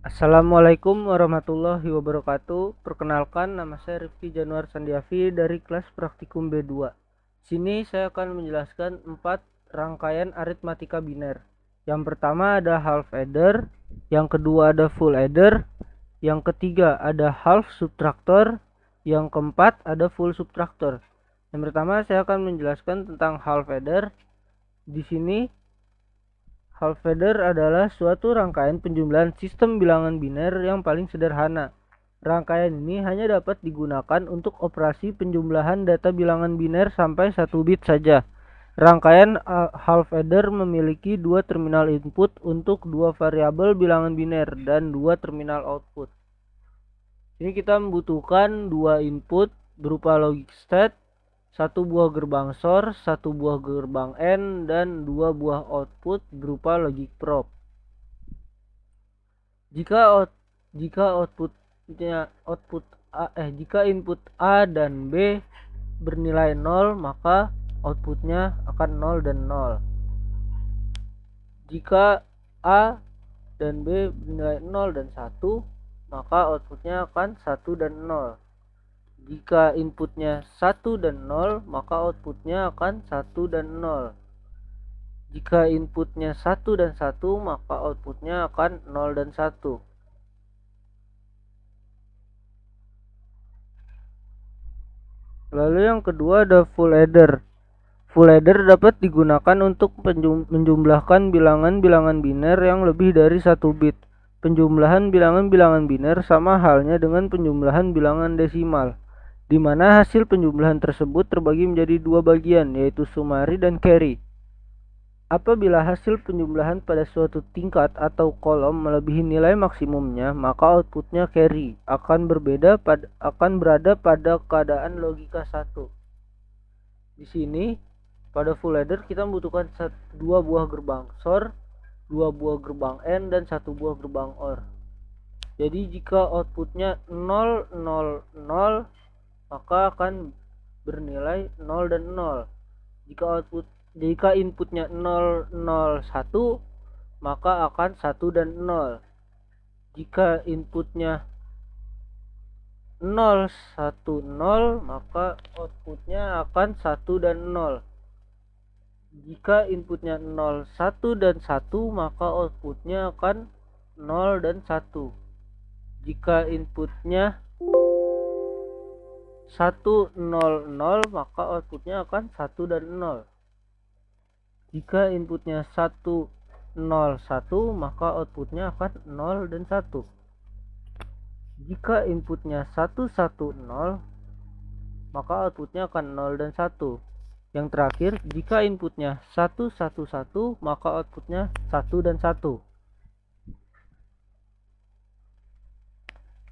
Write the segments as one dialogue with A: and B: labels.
A: Assalamualaikum warahmatullahi wabarakatuh. Perkenalkan, nama saya Rifki Januar Sandiafi dari kelas praktikum B2. Sini saya akan menjelaskan 4 rangkaian aritmatika biner. Yang pertama ada half adder, yang kedua ada full adder, yang ketiga ada half subtractor, yang keempat ada full subtractor. Yang pertama saya akan menjelaskan tentang half adder. Di sini half adder adalah suatu rangkaian penjumlahan sistem bilangan biner yang paling sederhana. Rangkaian ini hanya dapat digunakan untuk operasi penjumlahan data bilangan biner sampai 1 bit saja. Rangkaian half adder memiliki dua terminal input untuk dua variabel bilangan biner dan dua terminal output. Ini kita membutuhkan dua input berupa logic state, satu buah gerbang source, satu buah gerbang AND, dan dua buah output berupa logic probe. Jika input A dan B bernilai 0, maka outputnya akan 0 dan 0. Jika A dan B bernilai 0 dan 1, maka outputnya akan 1 dan 0. Jika inputnya 1 dan 0, maka outputnya akan 1 dan 0. Jika inputnya 1 dan 1, maka outputnya akan 0 dan 1. Lalu yang kedua ada full adder. Full adder dapat digunakan untuk menjumlahkan bilangan-bilangan biner yang lebih dari 1 bit. Penjumlahan bilangan-bilangan biner sama halnya dengan penjumlahan bilangan desimal, di mana hasil penjumlahan tersebut terbagi menjadi dua bagian, yaitu summary dan carry. Apabila hasil penjumlahan pada suatu tingkat atau kolom melebihi nilai maksimumnya, maka outputnya carry akan berada pada keadaan logika 1. Di sini pada full adder kita membutuhkan dua buah gerbang SOR, dua buah gerbang AND, dan satu buah gerbang OR. Jadi jika outputnya 0, 0, 0, maka akan bernilai 0 dan 0. Jika inputnya 0, 0, 1, maka akan 1 dan 0. Jika inputnya 0, 1, 0, maka outputnya akan 1 dan 0. Jika inputnya 0, 1, dan 1, maka outputnya akan 0 dan 1. Jika inputnya 1, 0, 0, maka outputnya akan 1 dan 0. Jika inputnya 1, 0, 1, maka outputnya akan 0 dan 1. Jika inputnya 1, 1, 0, maka outputnya akan 0 dan 1. Yang terakhir, jika inputnya 1, 1, 1, maka outputnya 1 dan 1.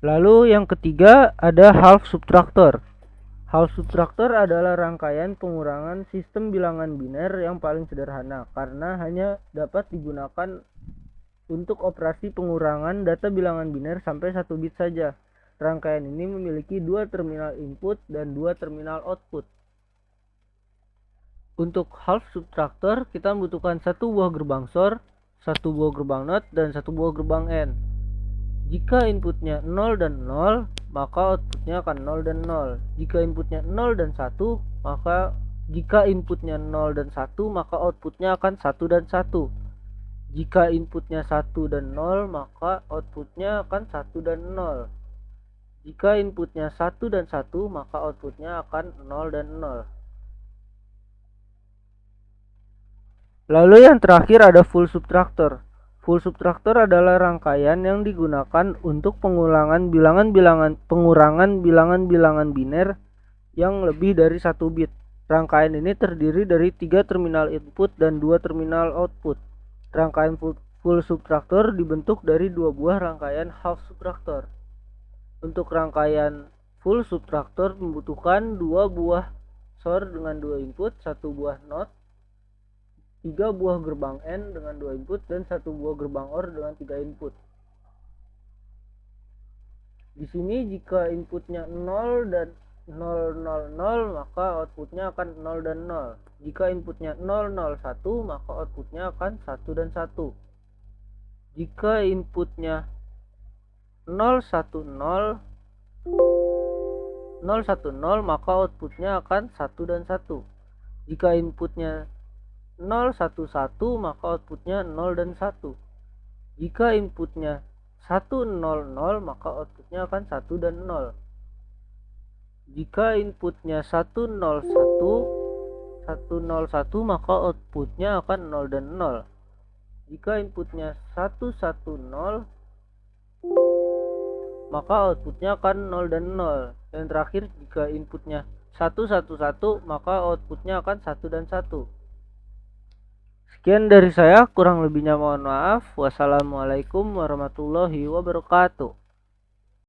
A: Lalu yang ketiga ada half subtractor. Half subtractor adalah rangkaian pengurangan sistem bilangan biner yang paling sederhana karena hanya dapat digunakan untuk operasi pengurangan data bilangan biner sampai 1 bit saja. Rangkaian ini memiliki dua terminal input dan dua terminal output. Untuk half subtractor kita membutuhkan satu buah gerbang SOR, satu buah gerbang NOT, dan satu buah gerbang AND. Jika inputnya 0 dan 0, maka outputnya akan 0 dan 0. Jika inputnya 0 dan 1, maka outputnya akan 1 dan 1. Jika inputnya 1 dan 0, maka outputnya akan 1 dan 0. Jika inputnya 1 dan 1, maka outputnya akan 0 dan 0. Lalu yang terakhir ada full subtractor. Full subtractor adalah rangkaian yang digunakan untuk pengurangan bilangan-bilangan biner yang lebih dari 1 bit. Rangkaian ini terdiri dari 3 terminal input dan 2 terminal output. Rangkaian full subtractor dibentuk dari dua buah rangkaian half subtractor. Untuk rangkaian full subtractor membutuhkan dua buah SOR dengan 2 input, satu buah NOT, 3 buah gerbang AND dengan 2 input, dan satu buah gerbang OR dengan 3 input. Di sini jika inputnya 0 dan 0, 0, 0, maka outputnya akan 0 dan 0. Jika inputnya 0, 0, 1, maka outputnya akan 1 dan 1. Jika inputnya 0 1 0 0 1 0 maka outputnya akan 1 dan 1. Jika inputnya 0 1 1 maka outputnya 0 dan 1. Jika inputnya 1 0 0 maka outputnya akan 1 dan 0. Jika inputnya 1 0 1 1 0 1 maka outputnya akan 0 dan 0. Jika inputnya 1 1 0 maka outputnya akan 0 dan 0. Dan terakhir jika inputnya 1 1 1 maka outputnya akan 1 dan 1. Sekian dari saya, kurang lebihnya mohon maaf. Wassalamualaikum warahmatullahi wabarakatuh.